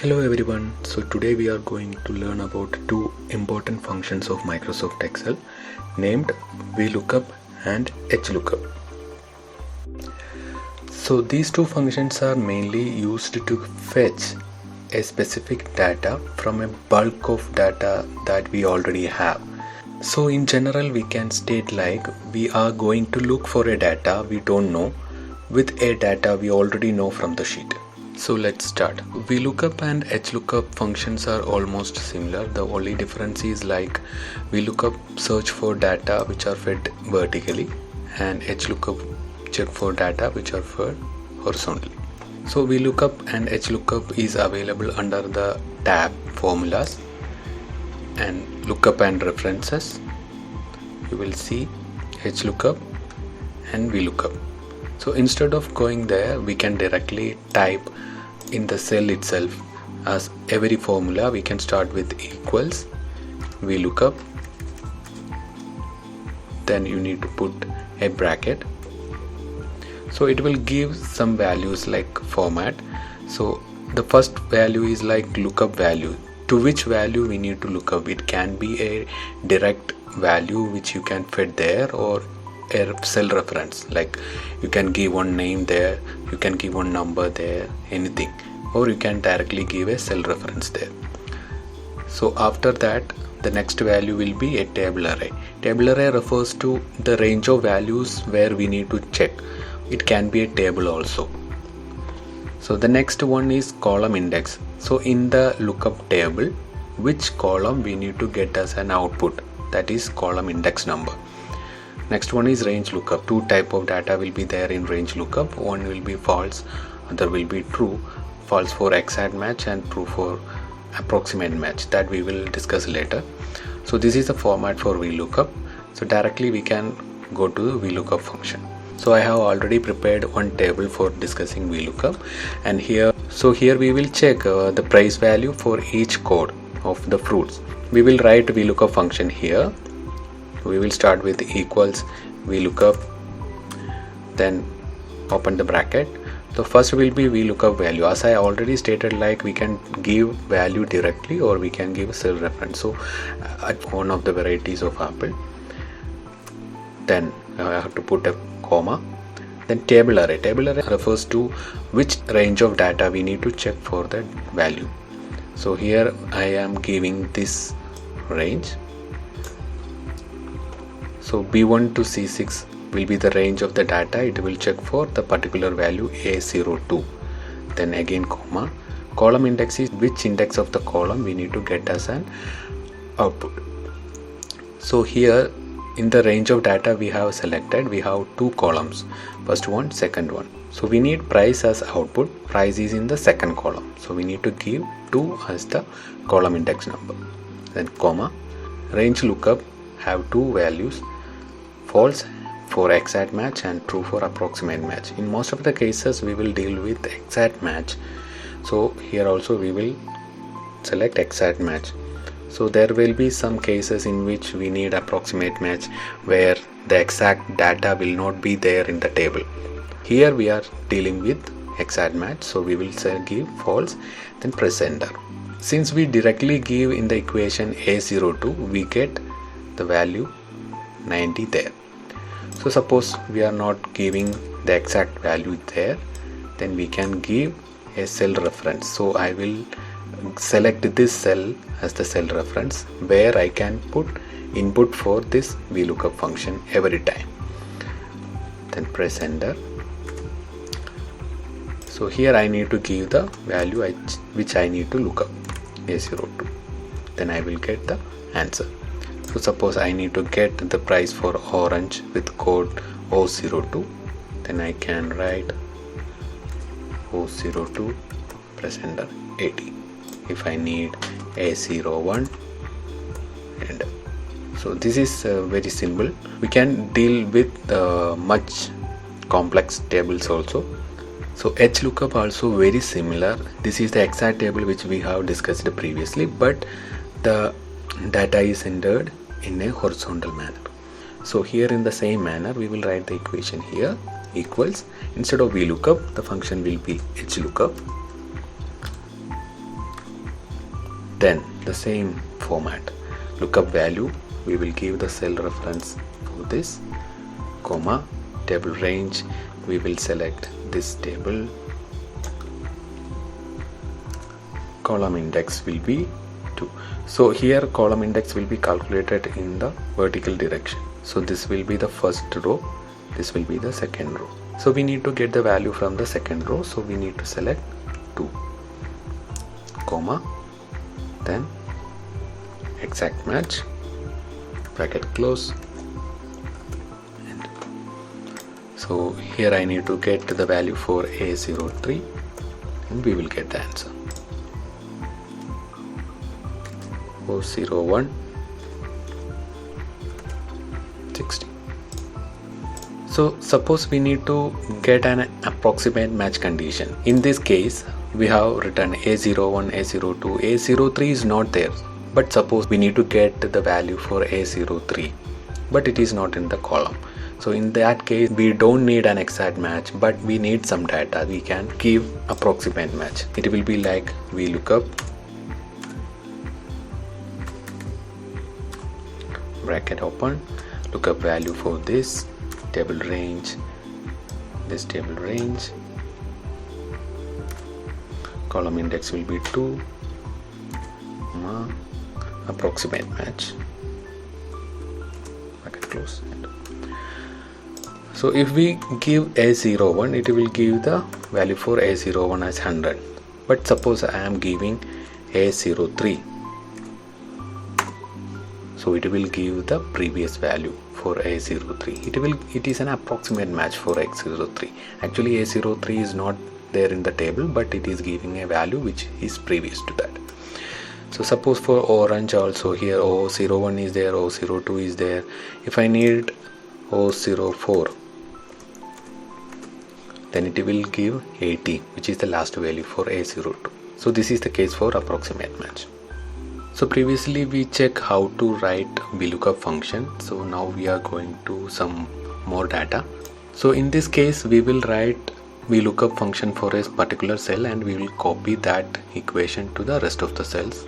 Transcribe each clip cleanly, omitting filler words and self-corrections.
Hello everyone. So today we are going to learn about two important functions of Microsoft Excel named VLOOKUP and HLOOKUP. So these two functions are mainly used to fetch a specific data from a bulk of data that we already have. So in general we can state like we are going to look for a data we don't know with a data we already know from the sheet. So let's start. VLOOKUP and HLOOKUP functions are almost similar. The only difference is like VLOOKUP search for data which are fed vertically and HLOOKUP check for data which are fed horizontally. So VLOOKUP and HLOOKUP is available under the tab Formulas and Lookup and References. You will see HLOOKUP and VLOOKUP. So instead of going there, we can directly type in the cell itself. As every formula, we can start with equals VLOOKUP. Then you need to put a bracket. So it will give some values like format. So the first value is like lookup value. To which value we need to look up. It can be a direct value which you can fit there, or a cell reference, like you can give one name there, you can give one number there, anything, or you can directly give a cell reference there. So after that, the next value will be a table array. Table array refers to the range of values where we need to check. It can be a table also. So the next one is column index. So in the lookup table, which column we need to get as an output, that is column index number. Next one is range lookup. Two type of data will be there in range lookup. One will be false, other will be true. False for exact match and true for approximate match. That we will discuss later. So this is the format for VLOOKUP. So directly we can go to the VLOOKUP function. So I have already prepared one table for discussing VLOOKUP, and here we will check the price value for each code of the fruits. We will write VLOOKUP function here. We will start with equals VLOOKUP, then open the bracket. So first will be VLOOKUP value. As I already stated, like we can give value directly or we can give a cell reference. So at one of the varieties of apple, then I have to put a comma. Then table array. Table array refers to which range of data we need to check for that value. So here I am giving this range. So B1 to C6 will be the range of the data. It will check for the particular value A02. Then again comma. Column index is which index of the column we need to get as an output. So here in the range of data we have selected, we have two columns. First one, second one. So we need price as output. Price is in the second column. So we need to give 2 as the column index number. Then comma. Range lookup have two values. False for exact match and true for approximate match. In most of the cases we will deal with exact match. So here also we will select exact match. So there will be some cases in which we need approximate match where the exact data will not be there in the table. Here we are dealing with exact match. So we will give false, then press enter. Since we directly give in the equation A02, we get the value 90 there. So suppose we are not giving the exact value there, then we can give a cell reference. So I will select this cell as the cell reference where I can put input for this VLOOKUP function every time. Then press enter. So here I need to give the value which I need to look up, A02. Then I will get the answer. So suppose I need to get the price for orange with code O02, then I can write O02, press enter, 80. If I need A01, enter. So this is very simple. We can deal with much complex tables also. So HLOOKUP also very similar. This is the exact table which we have discussed previously, but the data is entered in a horizontal manner. So here in the same manner we will write the equation here, equals, instead of VLOOKUP the function will be HLOOKUP. Then the same format, lookup value, we will give the cell reference for this, comma, table range, we will select this table, column index will be 2. So here column index will be calculated in the vertical direction. So this will be the first row, this will be the second row. So we need to get the value from the second row, so we need to select 2, comma, then exact match, bracket close. And so here I need to get the value for A03 and we will get the answer. 401 60. So suppose we need to get an approximate match condition. In this case we have written A01, A02, A03 is not there, but suppose we need to get the value for A03 but it is not in the column. So in that case we don't need an exact match, but we need some data. We can give approximate match. It will be like VLOOKUP bracket open, lookup value for this table range, this table range, column index will be 2, approximate match, bracket close. So if we give A01, it will give the value for A01 as 100, but suppose I am giving A03, so it will give the previous value for A03. It is an approximate match for A03. Actually A03 is not there in the table, but it is giving a value which is previous to that. So suppose for orange also, here O01 is there, O02 is there. If I need O04, then it will give 80, which is the last value for A02. So this is the case for approximate match. So previously we check how to write VLOOKUP function. So now we are going to some more data. So in this case we will write VLOOKUP function for a particular cell and we will copy that equation to the rest of the cells.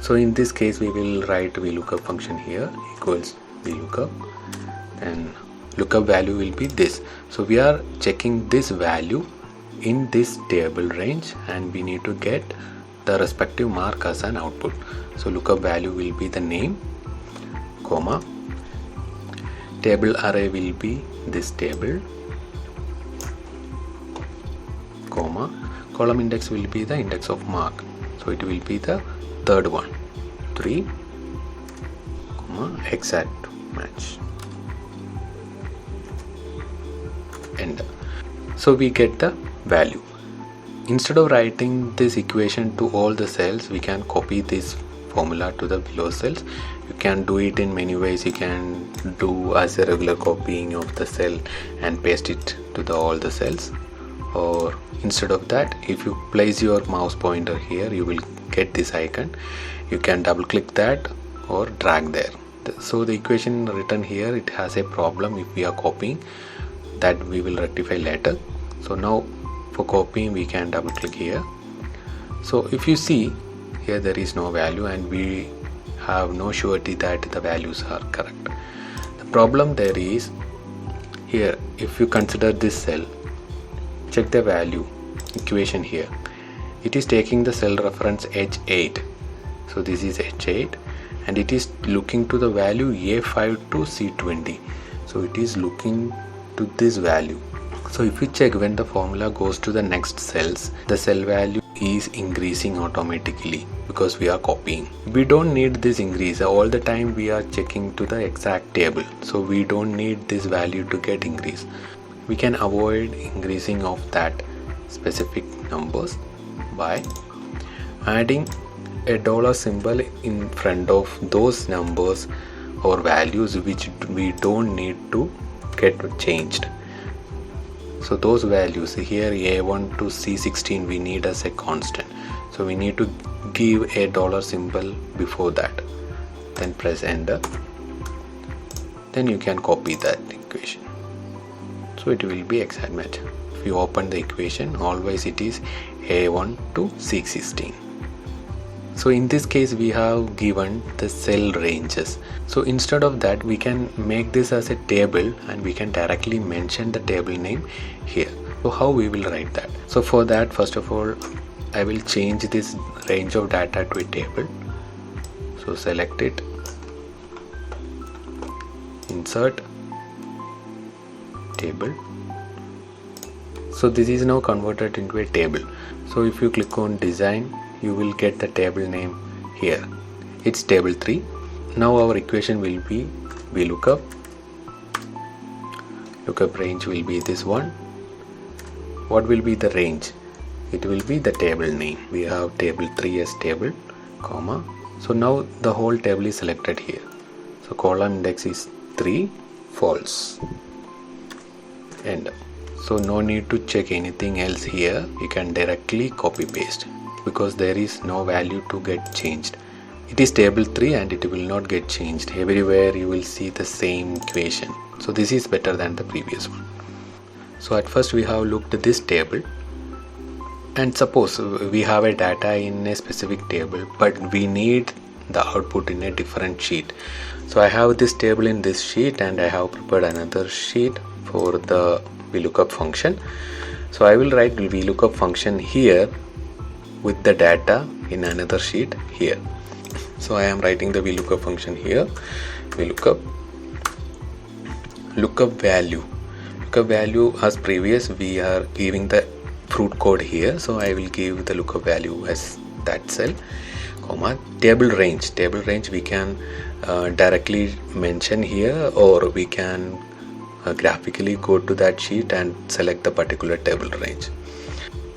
So in this case we will write VLOOKUP function here equals VLOOKUP, and lookup value will be this. So we are checking this value in this table range and we need to get the respective mark as an output. So lookup value will be the name, comma, table array will be this table, comma, column index will be the index of mark, so it will be the third one, 3, comma, exact match, enter. So we get the value. Instead of writing this equation to all the cells, we can copy this formula to the below cells. You can do it in many ways. You can do as a regular copying of the cell and paste it to all the cells, or instead of that, if you place your mouse pointer here, you will get this icon. You can double click that or drag there. So the equation written here, it has a problem if we are copying, that we will rectify later. So now for copying we can double click here. So if you see here, there is no value and we have no surety that the values are correct. The problem there is here, if you consider this cell, check the value equation here. It is taking the cell reference H8. So this is H8 and it is looking to the value A5 to C20. So it is looking to this value. So if you check when the formula goes to the next cells, the cell value is increasing automatically because we are copying. We don't need this increase. All the time we are checking to the exact table. So we don't need this value to get increase. We can avoid increasing of that specific numbers by adding a dollar symbol in front of those numbers or values which we don't need to get changed. So those values here, A1 to C16, we need as a constant. So we need to give a dollar symbol before that. Then press enter. Then you can copy that equation. So it will be exact match. If you open the equation, always it is A1 to C16. So in this case we have given the cell ranges. So instead of that we can make this as a table and we can directly mention the table name here. So how we will write that? So for that, first of all, I will change this range of data to a table. So select it, insert table. So this is now converted into a table. So if you click on design, you will get the table name here. It's table 3. Now our equation will be VLOOKUP. Lookup range will be this one. What will be the range? It will be the table name. We have table 3 as table, comma. So now the whole table is selected here. So column index is 3, false. Enter. So no need to check anything else here. You can directly copy paste because there is no value to get changed. It is table 3 and it will not get changed. Everywhere you will see the same equation. So this is better than the previous one. So at first we have looked at this table, and suppose we have a data in a specific table but we need the output in a different sheet. So I have this table in this sheet and I have prepared another sheet for the VLOOKUP function. So I will write VLOOKUP function here with the data in another sheet here. So I am writing the VLOOKUP function here. VLOOKUP lookup value. Lookup value as previous, we are giving the fruit code here. So I will give the lookup value as that cell, comma, table range. Table range we can directly mention here, or we can graphically go to that sheet and select the particular table range.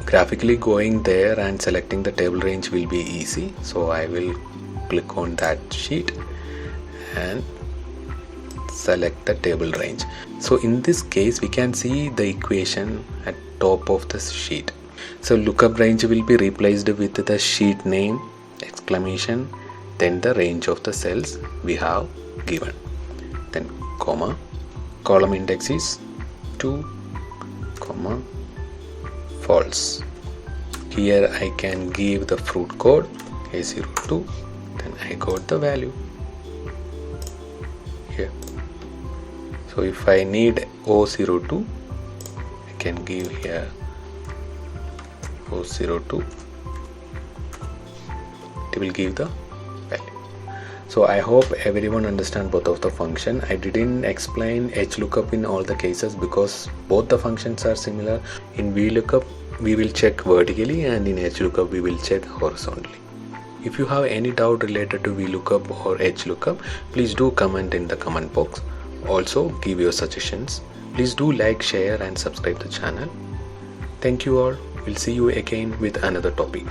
Graphically going there and selecting the table range will be easy. So I will click on that sheet and select the table range. So in this case we can see the equation at top of the sheet. So lookup range will be replaced with the sheet name, exclamation, then the range of the cells we have given, then comma, column index is 2, comma, false. Here I can give the fruit code A02, then I got the value here. So if I need O02, I can give here O02. It will give the value. So I hope everyone understand both of the function. I didn't explain HLOOKUP in all the cases because both the functions are similar. In VLOOKUP we will check vertically and in HLOOKUP we will check horizontally. If you have any doubt related to VLOOKUP or HLOOKUP, please do comment in the comment box. Also give your suggestions. Please do like, share and subscribe the channel. Thank you all. We'll see you again with another topic.